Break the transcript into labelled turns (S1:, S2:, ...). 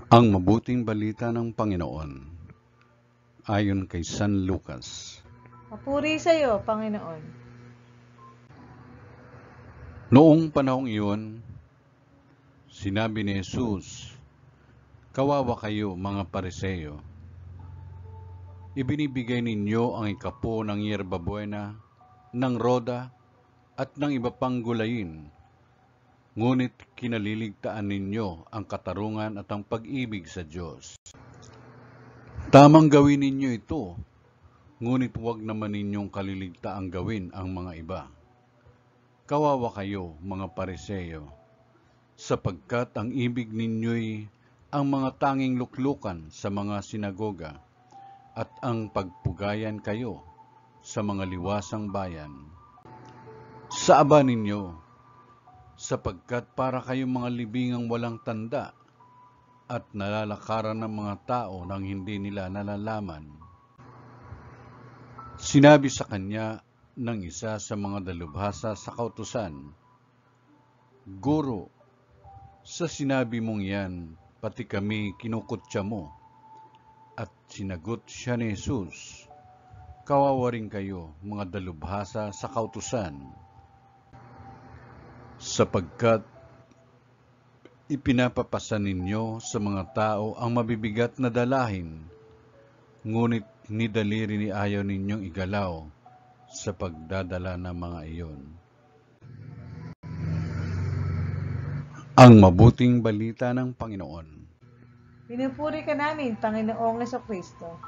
S1: Ang mabuting balita ng Panginoon ayon kay San Lucas.
S2: Papuri sa iyo, Panginoon.
S1: Noong panahong iyon, sinabi ni Jesus, "Kawawa kayo mga Pariseo. Ibinibigay ninyo ang ikapo ng yerbabuena, ng roda, at ng iba pang gulayin, ngunit kinaliligtaan ninyo ang katarungan at ang pag-ibig sa Diyos. Tamang gawin ninyo ito, ngunit huwag naman ninyong kaliligtaang gawin ang mga iba. Kawawa kayo, mga Pariseo, sapagkat ang ibig ninyo'y ang mga tanging luklukan sa mga sinagoga at ang pagpugayan kayo sa mga liwasang bayan. Sa aba ninyo, sapagkat para kayong mga libingang walang tanda at nalalakaran ng mga tao nang hindi nila nalalaman." Sinabi sa kanya ng isa sa mga dalubhasa sa kautusan, "Guro, sa sinabi mong yan, pati kami kinukutya mo." At sinagot siya ni Jesus, "Kawawa rin kayo, mga dalubhasa sa kautusan, sapagkat ipinapapasa ninyo sa mga tao ang mabibigat na dalahin, ngunit ni daliri ni ayaw ninyong igalaw sa pagdadala ng mga iyon." Ang mabuting balita ng Panginoon.
S2: Pinupuri ka namin, Panginoong Kristo.